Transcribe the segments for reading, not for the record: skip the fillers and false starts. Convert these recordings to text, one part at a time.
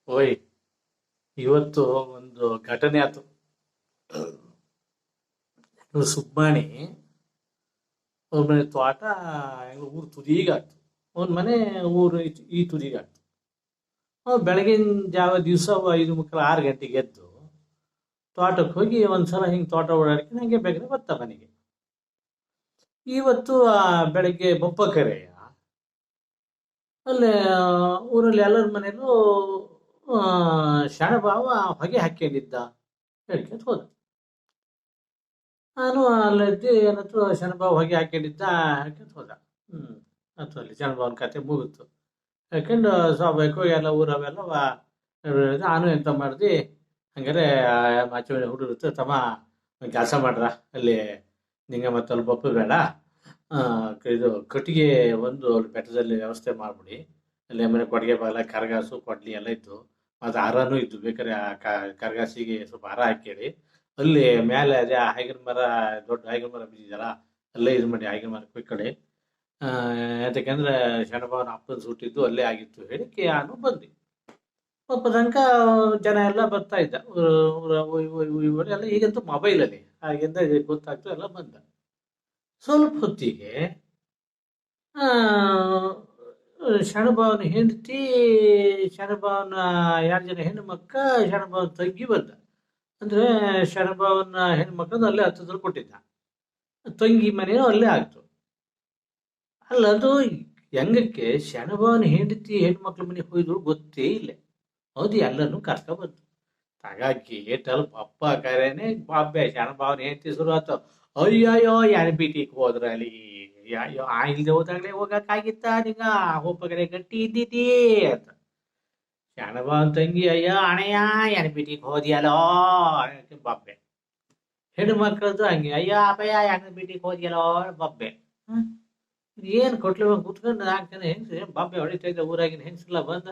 ಓಯ್, ಇವತ್ತು ಒಂದು ಘಟನೆ ಆಯ್ತು. ಸುಬ್ಬಾಣಿ ಅವ್ರ ಮನೆ ತೋಟ ಊರು ತುದಿಗಾಗ್ತು. ಅವನ ಮನೆ ಊರು ಈ ತುದಿಗಾಗ್ತು. ಅವ್ನು ಬೆಳಗಿನ ಜಾವ ದಿವಸ 5:30 6 ಗಂಟೆಗೆ ಎದ್ದು ತೋಟಕ್ಕೆ ಹೋಗಿ ಒಂದ್ಸಲ ಹಿಂಗೆ ತೋಟ ಓಡಾಡ್ಕೊಂಡು ಹಂಗೆ ಬೇಗನೆ ಬರ್ತಾ ಮನೆಗೆ. ಇವತ್ತು ಬೆಳಗ್ಗೆ ಬೊಪ್ಪ ಕರೆಯ ಅಲ್ಲೇ ಊರಲ್ಲಿ ಎಲ್ಲರ ಮನೇಲೂ ಶಾಣಭಾವ ಹೊಗೆ ಹಾಕ್ಕೊಂಡಿದ್ದ ಹೇಳ್ಕೊಂತ ಹೋದ. ನಾನು ಅಲ್ಲದ್ದಿ ಏನತ್ತು ಶನಭಾವ ಹೊಗೆ ಹಾಕ್ಕೊಂಡಿದ್ದ ಹೇಳ್ಕೊಂತ ಹೋದ. ಅಥವಾ ಅಲ್ಲಿ ಶನಭಾವನ ಕತೆ ಮುಗಿತು. ಯಾಕಂಡು ಸ್ವಾಭಾವಿಕ ಎಲ್ಲ ಊರವೆಲ್ಲ ನಾನು ಎಂತ ಮಾಡ್ದು ಹಂಗಾರೆ ಮಾಚೆ ಹುಡುಗಿರುತ್ತೆ ತಮ್ಮ ಕೆಲಸ ಮಾಡ್ರ ಅಲ್ಲಿ ನಿಂಗೆ ಮತ್ತೆ ಅಲ್ಲಿ ಬೊಪ್ಪು ಬೇಡ, ಇದು ಕಟ್ಟಿಗೆ ಒಂದು ಬೆಟ್ಟದಲ್ಲಿ ವ್ಯವಸ್ಥೆ ಮಾಡ್ಬಿಡಿ. ಅಲ್ಲಿ ಆಮೇಲೆ ಕೊಟ್ಟಿಗೆ ಬಾಗಿಲ ಕರಗಾಸು ಕೊಡ್ಲಿ ಎಲ್ಲ ಇತ್ತು, ಮತ್ತು ಹಾರನೂ ಇದ್ದು. ಬೇಕಾದ್ರೆ ಕರಗಾಸಿಗೆ ಸ್ವಲ್ಪ ಹಾರ ಹಾಕೇಳಿ ಅಲ್ಲಿ ಮೇಲೆ ಅದೇ ಹಾಯಿಗಿನ ಮರ, ದೊಡ್ಡ ಹಾಯಿಗಿನ ಮರ ಬಿದ್ದಿದಲ್ಲ, ಅಲ್ಲೇ ಇದು ಮಾಡಿ ಹಾಯಿಗಿನ ಮರ ಕೊಯ್ಕಡೆ. ಯಾತಕ್ಕಂದ್ರೆ ಶನಭಾವನ ಅಪ್ಪನ ಸುಟ್ಟಿದ್ದು ಅಲ್ಲೇ ಆಗಿತ್ತು ಹೇಳಿಕೆ ನಾನು ಬಂದು ಪಾಪ ತನಕ ಜನ ಎಲ್ಲ ಬರ್ತಾ ಇದ್ದ ಎಲ್ಲ. ಈಗಂತೂ ಮೊಬೈಲಲ್ಲಿ ಆಗಿಂದ ಗೊತ್ತಾಗ್ತು ಎಲ್ಲ ಬಂದ. ಸ್ವಲ್ಪ ಹೊತ್ತಿಗೆ ಶನಭಾವನ ಹೆಂಡತಿ, ಶನಭಾವನ 2 ಜನ ಹೆಣ್ಣು ಮಕ್ಕ, ಶನಭಾವನ ತಂಗಿ ಬಂದ. ಅಂದ್ರೆ ಶನಭಾವನ ಹೆಣ್ಮಕ್ಳದ್ದು ಅಲ್ಲೇ ಹತ್ತದಲ್ಲಿ ಕೊಟ್ಟಿದ್ದ, ತಂಗಿ ಮನೆಯೂ ಅಲ್ಲೇ ಆಗ್ತು. ಅಲ್ಲ, ಅದು ಹೆಂಗಕ್ಕೆ ಶನಭಾವನ ಹೆಂಡತಿ ಹೆಣ್ಮಕ್ಳ ಮನೆಗೆ ಹೋಯ್ದು ಗೊತ್ತೇ ಇಲ್ಲ. ಹೌದು, ಎಲ್ಲನೂ ಕರ್ಕ ಬಂತು. ಹಾಗಾಗಿ ಏಟಲ್ ಪಪ್ಪ ಕರೇನೆ ಬಾಬ್ಬೆ ಶನಭಾವನ ಹೆಂಡತಿ ಶುರು ಆಯ್ತು. ಅಯ್ಯಯ್ಯೋ ಯಾರು ಬಿಟಿಗೆ ಹೋದ್ರ ಅಲ್ಲಿ, ಅಯ್ಯೋ ಇಲ್ದೆ ಹೋದಾಗಲೇ ಹೋಗಕ್ಕಾಗಿತ್ತ ನಿಂಗ, ಒಪ್ಪಗರೆ ಗಟ್ಟಿ ಇದ್ದಿದ್ದೀ ಅಂತ. ಶನಭಾವನ ತಂಗಿ ಅಯ್ಯೋ ಅಣಯ್ಯ ಯಾರು ಬಿಟಿಗೆ ಹೋದಿಯಲ್ಲೋ ಬಬ್ಬೆ. ಹೆಣ್ಣು ಮಕ್ಕಳದ್ದು ಹಂಗೆ ಅಯ್ಯೋ ಅಪ್ಪಯ್ಯ ಯಾಕೆ ಬಿಟಿಗೆ ಹೋದಿಯಲ್ಲೋ ಬಬ್ಬೆ. ಏನು ಕೊಟ್ಲು ಕುತ್ಕೊಂಡು 4 ಜನ ಹೆಂಗ್ಸ್ರು ಬಬ್ಬೆ ಹೊಡಿತಾ ಇದ್ದ. ಊರಾಗಿನ ಹೆಂಗ್ಸ್ರೆಲ್ಲ ಬಂದ.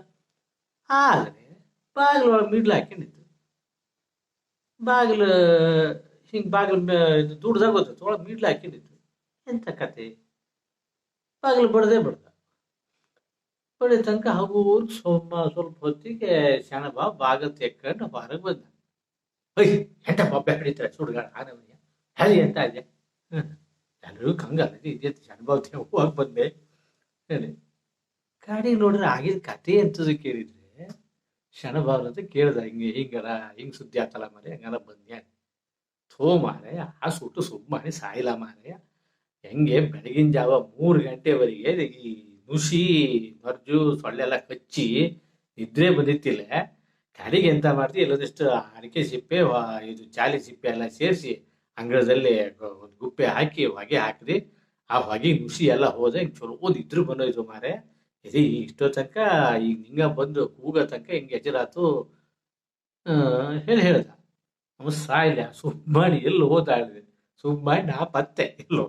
ಆದರೆ ಬಾಗಿಲು ಒಳಗೆ ಮಿಡ್ಲು ಹಾಕೊಂಡಿತ್ತು. ಬಾಗಿಲು ಹಿಂಗೆ ಬಾಗಿಲು ದುಡ್ದಾಗ ಗೊತ್ತಿತ್ತು, ಒಳಗೆ ಮಿಡ್ಲು ಹಾಕೊಂಡಿತ್ತು. ಎಂತ ಕತೆ, ಬಾಗಿಲು ಬಡ್ದೇ ಬಡಿದ ತನಕ ಹಗೂರು ಸ್ವಲ್ಪ ಹೊತ್ತಿಗೆ ಶನಭಾವ ಬಾಗಿಲು ತೆಕ್ಕೊಂಡು ಹೊರಗೆ ಬಂದ. ಅಯ್ಯ ಎಂಟ ಬಬ್ಬೆ ಹೊಡಿತಾರೆ ಸುಡ್ಗಾಡ ಆನವನಿಯ ಹೇಳಿ ಅಂತ ಇದೆ. ಎಲ್ಲರೂ ಕಂಗಾಲ ಇದ್ಯಂತ ಶನಭಾವ ಹೋಗಿ ಬಂದೆ ಹೇಳಿ. ಗಾಡಿಗೆ ನೋಡಿದ್ರೆ ಆಗಿದ ಕತೆ ಎಂತದ್ದು ಕೇಳಿದ್ರೆ ಶನಭಾವನ ಅಂತ ಕೇಳ್ದ. ಹಿಂಗಾರ ಹಿಂಗೆ ಸುದ್ದಿ ಆತಲ್ಲ ಮಾರೆ, ಹಂಗಾರ ಬಂದ್ಯಾ ಥೋ ಮಾರಯ್ಯ, ಆ ಸುಟ್ಟು ಸುಮ್ಮನೆ ಸಾಯಿಲ್ಲ ಮಾರಯ್ಯ. ಹೆಂಗೆ ಬೆಳಗಿನ ಜಾವ 3 ಗಂಟೆವರೆಗೆ ಈ ನುಸಿ ನರ್ಜು ಸೊಳ್ಳೆಲ್ಲ ಕಚ್ಚಿ ನಿದ್ರೆ ಬಂದಿತ್ತಿಲ್ಲ. ಗಾಡಿಗೆ ಎಂತ ಮಾಡ್ತಿ, ಎಲ್ಲದಿಷ್ಟು ಅಡಿಕೆ ಸಿಪ್ಪೆ, ಇದು ಜಾಲಿ ಸಿಪ್ಪೆ ಎಲ್ಲ ಸೇರಿಸಿ ಅಂಗಳದಲ್ಲಿ ಒಂದು ಗುಪ್ಪೆ ಹಾಕಿ ಹೊಗೆ ಹಾಕಿದೆ. ಆ ಹೊಗೆ ನುಸಿ ಎಲ್ಲ ಹೋದ. ಹಿಂಗೆ ಚಲೋ ನಿದ್ರೆ ಬಂದೋಯ್ತು ಮಾರೆ. ಇದು ಇಷ್ಟೋ ತನಕ ಈಗ ನಿಂಗ ಬಂದು ಕೂಗ ತನಕ ಹಿಂಗೆ ಎಜರಾತು ಹೇಳ್ದ. ನಮ್ಮ ಸಾಯಿಲ್ಲ ಸುಮ್ಮನೆ ಎಲ್ಲಿ ಹೋದ ಸುಮ್ಮನೆ ನಾ ಪತ್ತೆ ಎಲ್ಲೋ